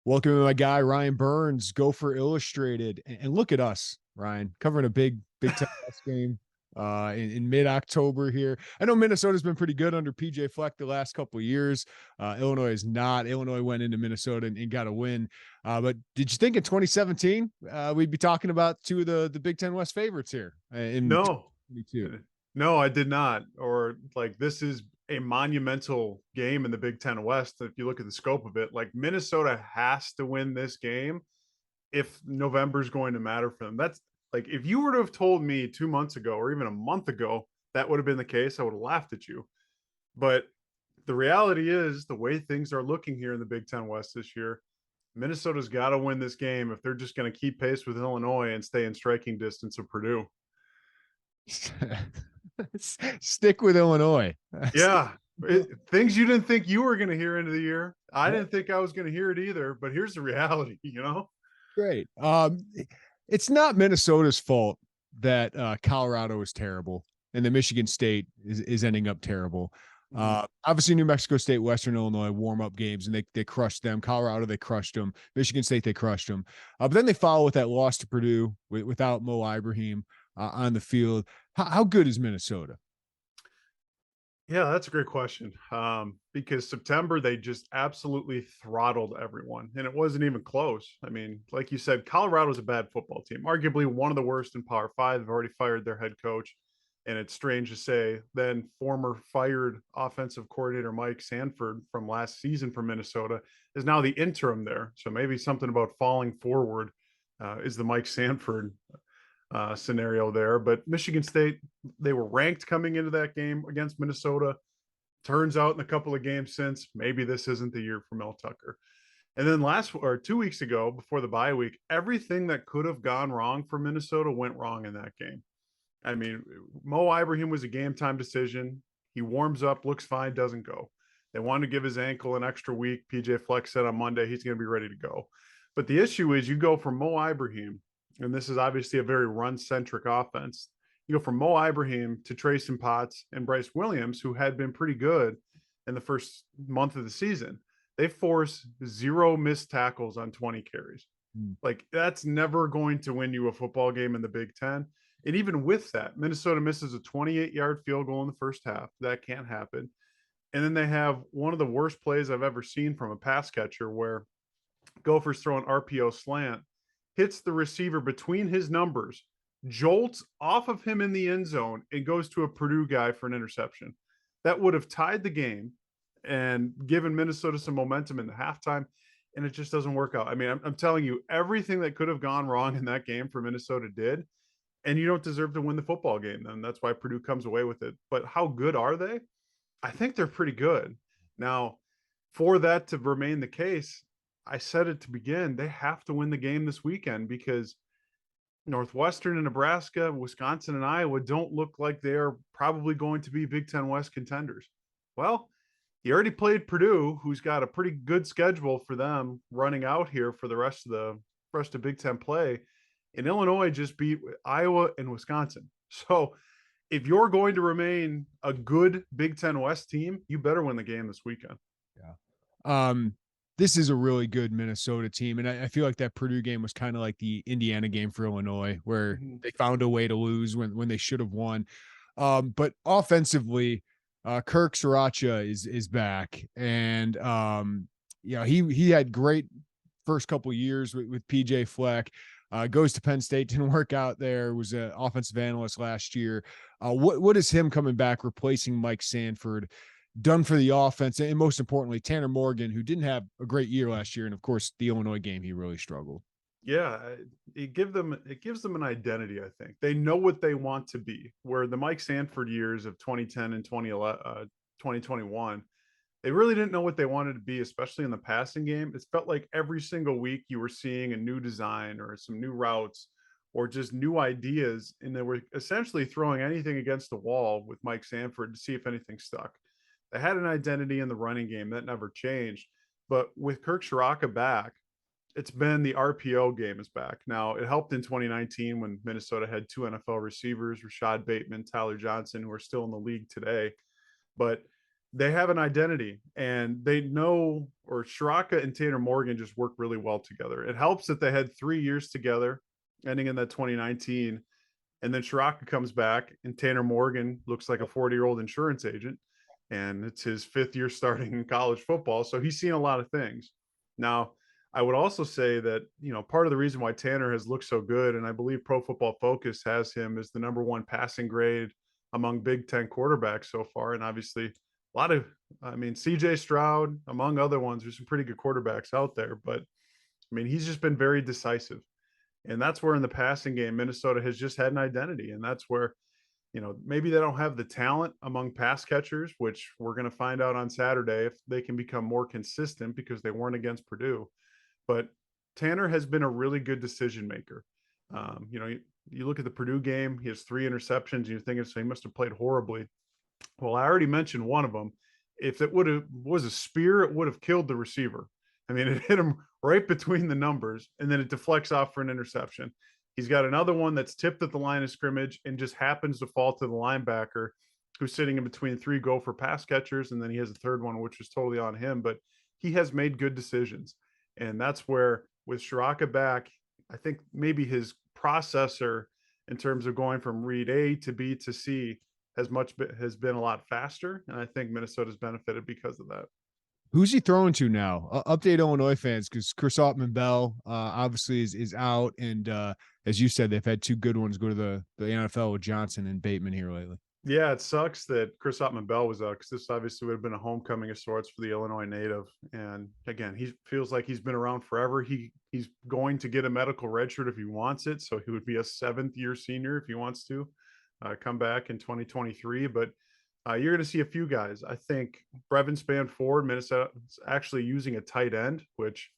Welcome to my guy, Ryan Burns, Gopher Illustrated. And look at us, Ryan, covering a Big Ten West game in mid-October here. I know Minnesota's been pretty good under PJ Fleck the last couple of years. Illinois is not. Illinois went into Minnesota and got a win. But did you think in 2017 we'd be talking about two of the Big Ten West favorites here in No, 2022? no, I did not. Or like this is a monumental game in the Big Ten West. If you look at the scope of it, like Minnesota has to win this game if November is going to matter for them. That's like if you were to have told me 2 months ago or even a month ago that would have been the case, I would have laughed at you. But the reality is the way things are looking here in the Big Ten West this year, Minnesota's got to win this game if they're just going to keep pace with Illinois and stay in striking distance of Purdue. Stick with Illinois. Yeah. Things you didn't think you were going to hear into the year. I didn't think I was going to hear it either, but here's the reality, Great. It's not Minnesota's fault that Colorado is terrible and the Michigan State is ending up terrible. Obviously, New Mexico State, Western Illinois warm up games, and they crushed them. Colorado, they crushed them. Michigan State, they crushed them. But then they follow with that loss to Purdue without Mo Ibrahim on the field. How good is Minnesota? Yeah, that's a great question. Because September they just absolutely throttled everyone, and it wasn't even close. I mean, like you said, Colorado's a bad football team, arguably one of the worst in Power Five. They've already fired their head coach, and it's strange to say. Then former fired offensive coordinator Mike Sanford from last season for Minnesota is now the interim there. So maybe something about falling forward is the Mike Sanford scenario there. But Michigan State, they were ranked coming into that game against Minnesota. Turns out in a couple of games since, maybe this isn't the year for Mel Tucker. And then last or 2 weeks ago, before the bye week, everything that could have gone wrong for Minnesota went wrong in that game. I mean, Mo Ibrahim was a game time decision. He warms up, looks fine, doesn't go. They wanted to give his ankle an extra week. PJ Flex said on Monday he's going to be ready to go. But the issue is you go from Mo Ibrahim, and this is obviously a very run centric offense. You go from Mo Ibrahim to Trayson Potts and Bryce Williams, who had been pretty good in the first month of the season. They force zero missed tackles on 20 carries. Mm. Like that's never going to win you a football game in the Big Ten. And even with that, Minnesota misses a 28-yard field goal in the first half. That can't happen. And then they have one of the worst plays I've ever seen from a pass catcher where Gophers throw an RPO slant, hits the receiver between his numbers, jolts off of him in the end zone, and goes to a Purdue guy for an interception. That would have tied the game and given Minnesota some momentum in the halftime, and it just doesn't work out. I mean, I'm telling you, everything that could have gone wrong in that game for Minnesota did, and you don't deserve to win the football game. Then that's why Purdue comes away with it. But how good are they? I think they're pretty good. Now, for that to remain the case, I said it to begin, they have to win the game this weekend because Northwestern and Nebraska, Wisconsin and Iowa don't look like they're probably going to be Big Ten West contenders. Well, he already played Purdue, who's got a pretty good schedule for them running out here for the rest of Big Ten play. And Illinois just beat Iowa and Wisconsin. So if you're going to remain a good Big Ten West team, you better win the game this weekend. Yeah. This is a really good Minnesota team. And I feel like that Purdue game was kind of like the Indiana game for Illinois, where they found a way to lose when they should have won. But offensively, Kirk Sriracha is back. And he had great first couple years with PJ Fleck. Goes to Penn State, didn't work out there, was an offensive analyst last year. What is him coming back, replacing Mike Sanford, done for the offense? And most importantly, Tanner Morgan, who didn't have a great year last year. And of course, the Illinois game, he really struggled. Yeah, it gives them an identity. I think they know what they want to be. Where the Mike Sanford years of 2010 and 2021, they really didn't know what they wanted to be, especially in the passing game. It felt like every single week you were seeing a new design or some new routes or just new ideas, and they were essentially throwing anything against the wall with Mike Sanford to see if anything stuck. They had an identity in the running game that never changed, but with Kirk Shiraka back, it's been the RPO game is back. Now, it helped in 2019 when Minnesota had two NFL receivers, Rashad Bateman, Tyler Johnson, who are still in the league today. But they have an identity and they know, or Shiraka and Tanner Morgan just work really well together. It helps that they had 3 years together, ending in that 2019. And then Shiraka comes back, and Tanner Morgan looks like a 40-year-old insurance agent. And it's his 5th year starting in college football. So he's seen a lot of things. Now, I would also say that, part of the reason why Tanner has looked so good, and I believe Pro Football Focus has him as the #1 passing grade among Big Ten quarterbacks so far. And obviously, a lot of, CJ Stroud, among other ones, there's some pretty good quarterbacks out there. But he's just been very decisive. And that's where in the passing game, Minnesota has just had an identity. And that's where, maybe they don't have the talent among pass catchers, which we're going to find out on Saturday if they can become more consistent because they weren't against Purdue. But Tanner has been a really good decision maker. You look at the Purdue game, he has 3 interceptions, and you're thinking, so he must have played horribly. Well, I already mentioned one of them. If it was a spear, it would have killed the receiver. It hit him right between the numbers, and then it deflects off for an interception. He's got another one that's tipped at the line of scrimmage and just happens to fall to the linebacker who's sitting in between 3 Gopher pass catchers. And then he has a third one, which is totally on him. But he has made good decisions. And that's where, with Shiraka back, I think maybe his processor in terms of going from read A to B to C has been a lot faster. And I think Minnesota's benefited because of that. Who's he throwing to now? Update Illinois fans, because Chris Ottman-Bell obviously is out, and as you said, they've had 2 good ones go to the NFL with Johnson and Bateman here lately. Yeah, it sucks that Chris Ottman-Bell was out, because this obviously would have been a homecoming of sorts for the Illinois native. And again, he feels like he's been around forever. He's going to get a medical redshirt if he wants it, so he would be a 7th-year senior if he wants to come back in 2023. But you're going to see a few guys. I think Brevin Spann-Ford, Minnesota's actually using a tight end, which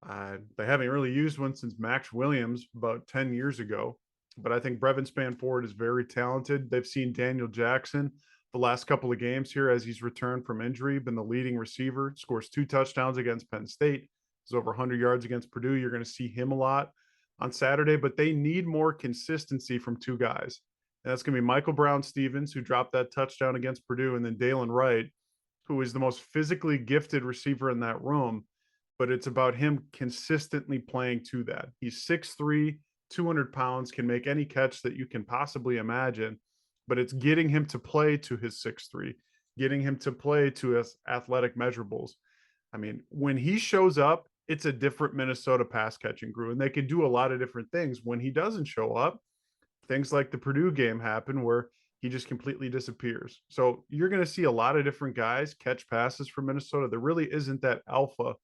they haven't really used one since Max Williams about 10 years ago. But I think Brevin Spann-Ford is very talented. They've seen Daniel Jackson the last couple of games here as he's returned from injury, been the leading receiver, scores 2 touchdowns against Penn State, is over 100 yards against Purdue. You're going to see him a lot on Saturday, but they need more consistency from 2 guys. And that's going to be Michael Brown-Stevens, who dropped that touchdown against Purdue, and then Dalen Wright, who is the most physically gifted receiver in that room. But it's about him consistently playing to that. He's 6'3", 200 pounds, can make any catch that you can possibly imagine, but it's getting him to play to his 6'3", getting him to play to his athletic measurables. When he shows up, it's a different Minnesota pass catching crew, and they can do a lot of different things. When he doesn't show up, things like the Purdue game happen where he just completely disappears. So you're going to see a lot of different guys catch passes for Minnesota. There really isn't that alpha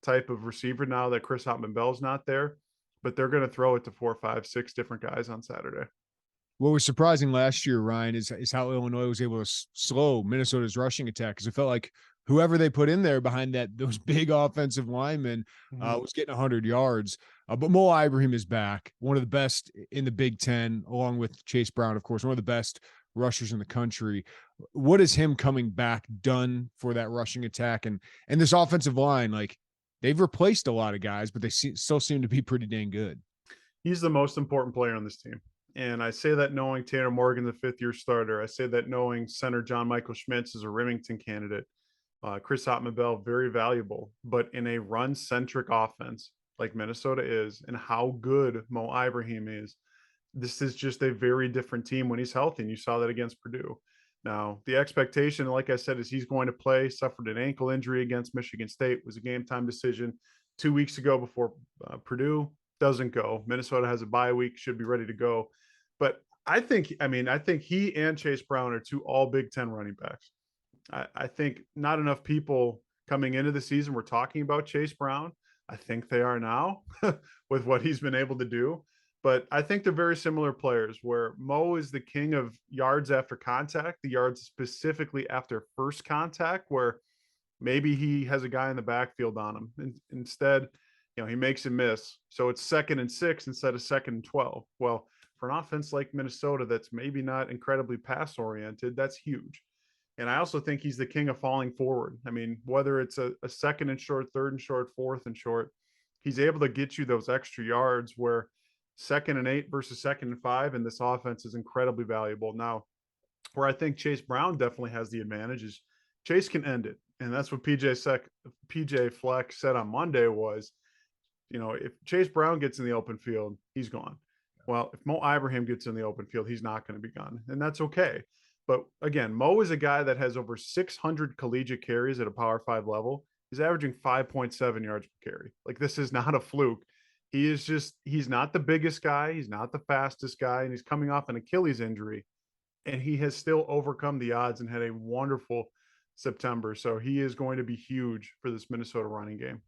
type of receiver now that Chris Ottman-Bell's not there, but they're going to throw it to 4, 5, 6 different guys on Saturday. What was surprising last year, Ryan, is how Illinois was able to slow Minnesota's rushing attack, because it felt like whoever they put in there behind those big offensive linemen was getting 100 yards. But Mo Ibrahim is back, one of the best in the Big Ten, along with Chase Brown, of course, one of the best rushers in the country. What has him coming back done for that rushing attack and this offensive line? Like, they've replaced a lot of guys, but they still seem to be pretty dang good. He's the most important player on this team. And I say that knowing Tanner Morgan, the 5th-year starter. I say that knowing center John Michael Schmitz is a Remington candidate. Chris Ottman-Bell, very valuable. But in a run-centric offense like Minnesota is, and how good Mo Ibrahim is, this is just a very different team when he's healthy. And you saw that against Purdue. Now, the expectation, like I said, is he's going to play. Suffered an ankle injury against Michigan State. Was a game-time decision 2 weeks ago before Purdue. Doesn't go. Minnesota has a bye week, should be ready to go. But I think he and Chase Brown are 2 all Big Ten running backs. I think not enough people coming into the season were talking about Chase Brown. I think they are now with what he's been able to do. But I think they're very similar players, where Mo is the king of yards after contact, the yards specifically after first contact, where maybe he has a guy in the backfield on him. And instead, he makes him miss. So it's 2nd and 6 instead of 2nd and 12. Well, for an offense like Minnesota that's maybe not incredibly pass oriented, that's huge. And I also think he's the king of falling forward. Whether it's a 2nd and short, 3rd and short, 4th and short, he's able to get you those extra yards, where 2nd and 8 versus 2nd and 5, and this offense is incredibly valuable. Now, where I think Chase Brown definitely has the advantage is Chase can end it. And that's what PJ Fleck said on Monday was, if Chase Brown gets in the open field, he's gone. Well, if Mo Ibrahim gets in the open field, he's not going to be gone. And that's okay. But again, Mo is a guy that has over 600 collegiate carries at a Power 5 level. He's averaging 5.7 yards per carry. Like, this is not a fluke. He's not the biggest guy. He's not the fastest guy. And he's coming off an Achilles injury. And he has still overcome the odds and had a wonderful September. So he is going to be huge for this Minnesota running game.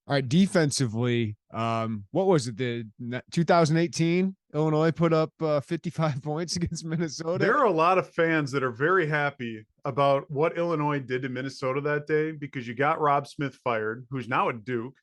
All right, defensively, what was it? The 2018 Illinois put up 55 points against Minnesota. There are a lot of fans that are very happy about what Illinois did to Minnesota that day because you got Rob Smith fired, who's now at Duke,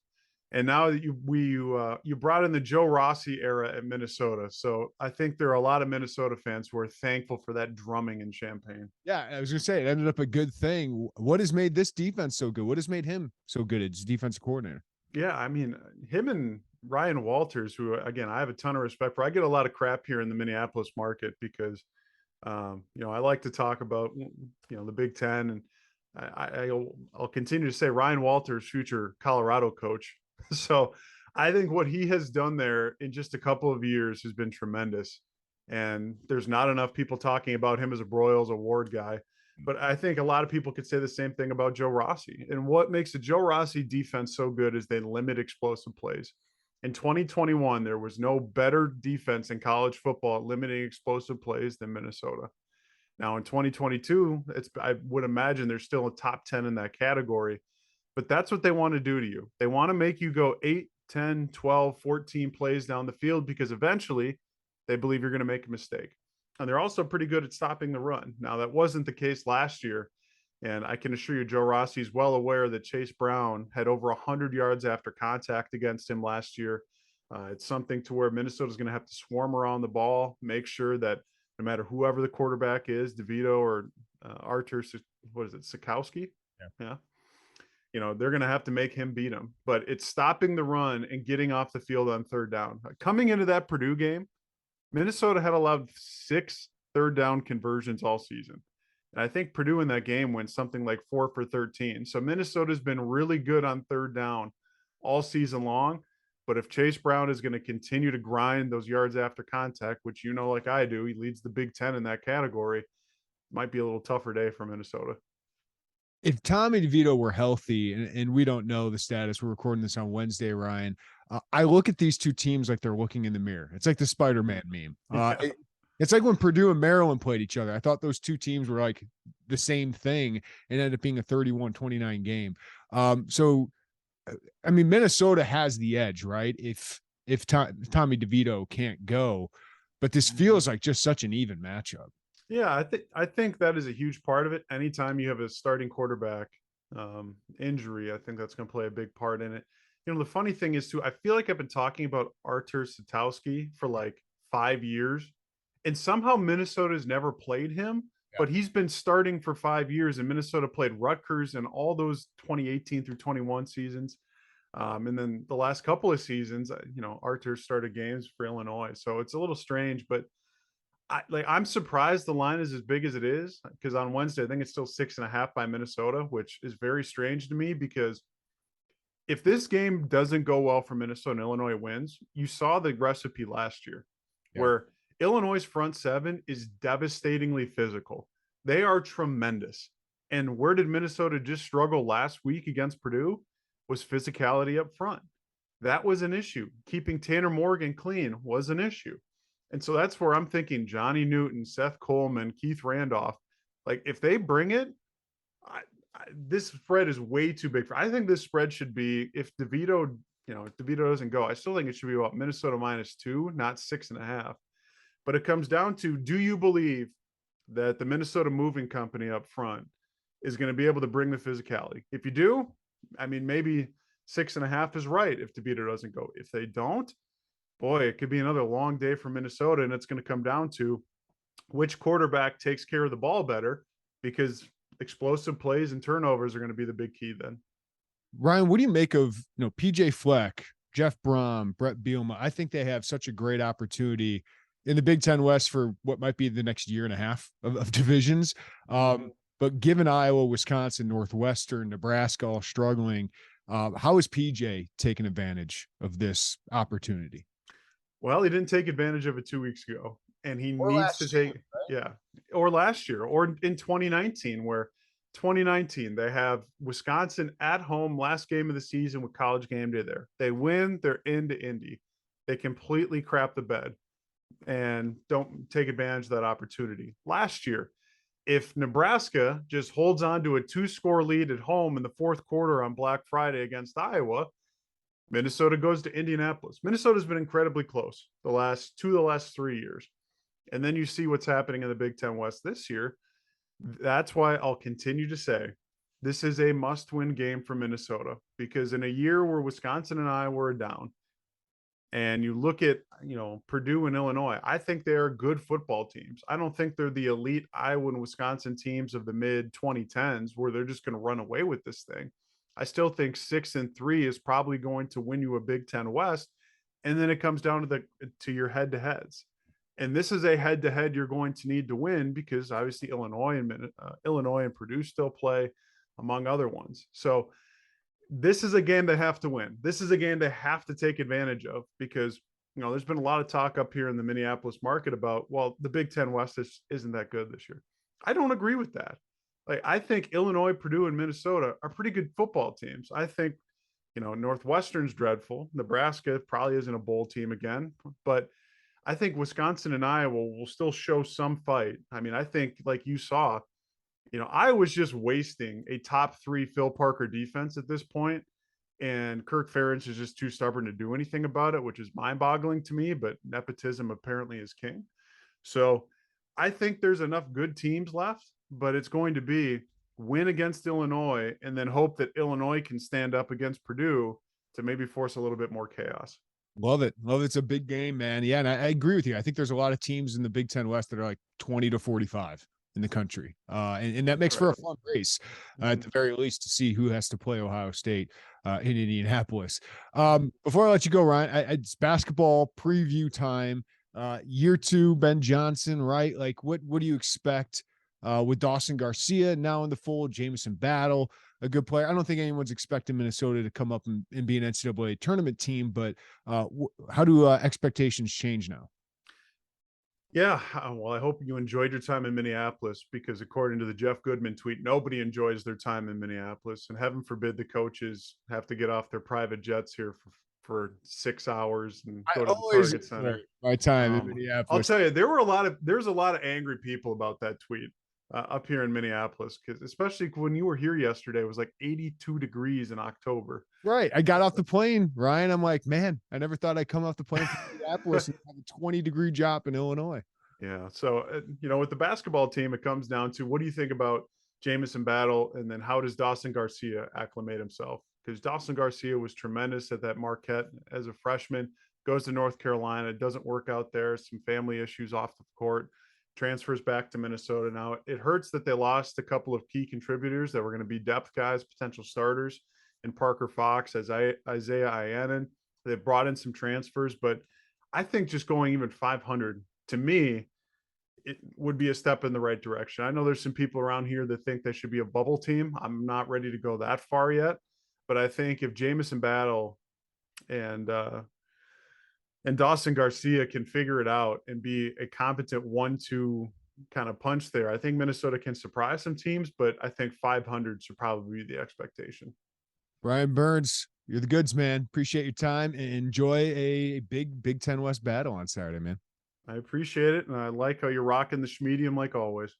and now you brought in the Joe Rossi era at Minnesota. So I think there are a lot of Minnesota fans who are thankful for that drumming in Champaign. Yeah, I was going to say it ended up a good thing. What has made this defense so good? What has made him so good as defensive coordinator? Yeah, I mean, him and Ryan Walters, who, again, I have a ton of respect for. I get a lot of crap here in the Minneapolis market because, I like to talk about, the Big Ten. And I'll continue to say Ryan Walters, future Colorado coach. So I think what he has done there in just a couple of years has been tremendous. And there's not enough people talking about him as a Broyles Award guy. But I think a lot of people could say the same thing about Joe Rossi. And what makes the Joe Rossi defense so good is they limit explosive plays. In 2021, there was no better defense in college football at limiting explosive plays than Minnesota. Now in 2022, I would imagine they're still a top 10 in that category. But that's what they want to do to you. They want to make you go 8, 10, 12, 14 plays down the field because eventually they believe you're going to make a mistake. And they're also pretty good at stopping the run. Now, that wasn't the case last year. And I can assure you, Joe Rossi is well aware that Chase Brown had over 100 yards after contact against him last year. It's something to where Minnesota's going to have to swarm around the ball, make sure that no matter whoever the quarterback is, DeVito or Artur, what is it, Sikowski? Yeah. They're going to have to make him beat him. But it's stopping the run and getting off the field on third down. Coming into that Purdue game, Minnesota had allowed 6 third down conversions all season. And I think Purdue in that game went something like 4 for 13. So Minnesota's been really good on third down all season long. But if Chase Brown is going to continue to grind those yards after contact, which like I do, he leads the Big Ten in that category, it might be a little tougher day for Minnesota. If Tommy DeVito were healthy, and we don't know the status, we're recording this on Wednesday, Ryan, I look at these two teams like they're looking in the mirror. It's like the Spider-Man meme. It's like when Purdue and Maryland played each other. I thought those two teams were like the same thing and ended up being a 31-29 game. Minnesota has the edge, right? If Tommy DeVito can't go, but this feels like just such an even matchup. Yeah, I think that is a huge part of it. Anytime you have a starting quarterback injury, I think that's going to play a big part in it. The funny thing is, too, I feel like I've been talking about Artur Sikowski for like 5 years, and somehow Minnesota's never played him, but he's been starting for 5 years, and Minnesota played Rutgers in all those 2018 through 21 seasons. And then the last couple of seasons, Artur started games for Illinois. So it's a little strange, but I'm surprised the line is as big as it is because on Wednesday, I think it's still 6.5 by Minnesota, which is very strange to me because if this game doesn't go well for Minnesota and Illinois wins, you saw the recipe last year where Illinois' front seven is devastatingly physical. They are tremendous. And where did Minnesota just struggle last week against Purdue? Was physicality up front. That was an issue. Keeping Tanner Morgan clean was an issue. And so that's where I'm thinking Johnny Newton, Seth Coleman, Keith Randolph, like if they bring it, this spread is way too big. I think this spread should be, if DeVito doesn't go, I still think it should be about Minnesota -2, not 6.5. But it comes down to, do you believe that the Minnesota Moving Company up front is going to be able to bring the physicality? If you do, maybe 6.5 is right if DeVito doesn't go. If they don't, boy, it could be another long day for Minnesota, and it's going to come down to which quarterback takes care of the ball better, because explosive plays and turnovers are going to be the big key then. Ryan, what do you make of PJ Fleck, Jeff Brom, Brett Bielema? I think they have such a great opportunity in the Big Ten West for what might be the next year and a half of divisions. But given Iowa, Wisconsin, Northwestern, Nebraska all struggling, how is PJ taking advantage of this opportunity? Well, he didn't take advantage of it 2 weeks ago, and he Or needs to last year, take, yeah, or last year, or in 2019, where 2019 they have Wisconsin at home, last game of the season with College Game Day there. They win, they're into Indy. They completely crap the bed and don't take advantage of that opportunity. Last year, if Nebraska just holds on to a 2-score lead at home in the fourth quarter on Black Friday against Iowa, Minnesota goes to Indianapolis. Minnesota's been incredibly close the last 3 years. And then you see what's happening in the Big Ten West this year. That's why I'll continue to say this is a must-win game for Minnesota, because in a year where Wisconsin and Iowa were down, and you look at, Purdue and Illinois, I think they are good football teams. I don't think they're the elite Iowa and Wisconsin teams of the mid 2010s where they're just going to run away with this thing. I still think 6-3 is probably going to win you a Big Ten West, and then it comes down to your head to heads. And this is a head to head you're going to need to win, because obviously Illinois and Purdue still play, among other ones. So this is a game they have to win. This is a game they have to take advantage of, because there's been a lot of talk up here in the Minneapolis market about, well, the Big Ten West isn't that good this year. I don't agree with that. Like, I think Illinois, Purdue, and Minnesota are pretty good football teams. I think, Northwestern's dreadful. Nebraska probably isn't a bowl team again, but I think Wisconsin and Iowa will still show some fight. I mean, I think, like you saw, I was just wasting a top 3 Phil Parker defense at this point, and Kirk Ferentz is just too stubborn to do anything about it, which is mind-boggling to me, but nepotism apparently is king. So I think there's enough good teams left, but it's going to be win against Illinois and then hope that Illinois can stand up against Purdue to maybe force a little bit more chaos. Love it. Love it. It's a big game, man. Yeah, and I agree with you. I think there's a lot of teams in the Big Ten West that are like 20-45 in the country. And that makes for a fun race, at the very least, to see who has to play Ohio State in Indianapolis. Before I let you go, Ryan, it's basketball preview time. Year 2, Ben Johnson, right? Like, what do you expect with Dawson Garcia now in the fold, Jamison Battle, a good player? I don't think anyone's expecting Minnesota to come up and be an NCAA tournament team, but how do expectations change now? Yeah, well, I hope you enjoyed your time in Minneapolis, because according to the Jeff Goodman tweet, nobody enjoys their time in Minneapolis, and heaven forbid the coaches have to get off their private jets here for 6 hours and go to the Target Center. My time in Minneapolis. I'll tell you, there's a lot of angry people about that tweet up here in Minneapolis, because especially when you were here yesterday, it was like 82 degrees in October. Right. I got off the plane, Ryan. I'm like, man, I never thought I'd come off the plane from Minneapolis and have a 20-degree drop in Illinois. Yeah. So, with the basketball team, it comes down to, what do you think about Jamison Battle? And then how does Dawson Garcia acclimate himself? Because Dawson Garcia was tremendous at that Marquette as a freshman, goes to North Carolina, doesn't work out there, some family issues off the court, transfers back to Minnesota. Now, it hurts that they lost a couple of key contributors that were going to be depth guys, potential starters, in Parker Fox, as Isaiah Ianen. They brought in some transfers, but I think just going even 500, to me, it would be a step in the right direction. I know there's some people around here that think they should be a bubble team. I'm not ready to go that far yet, but I think if Jamison Battle and Dawson Garcia can figure it out and be a competent 1-2 kind of punch there, I think Minnesota can surprise some teams, but I think 500 should probably be the expectation. Brian Burns, you're the goods, man. Appreciate your time, and enjoy a big Big Ten West battle on Saturday, man. I appreciate it, and I like how you're rocking the schmedium like always.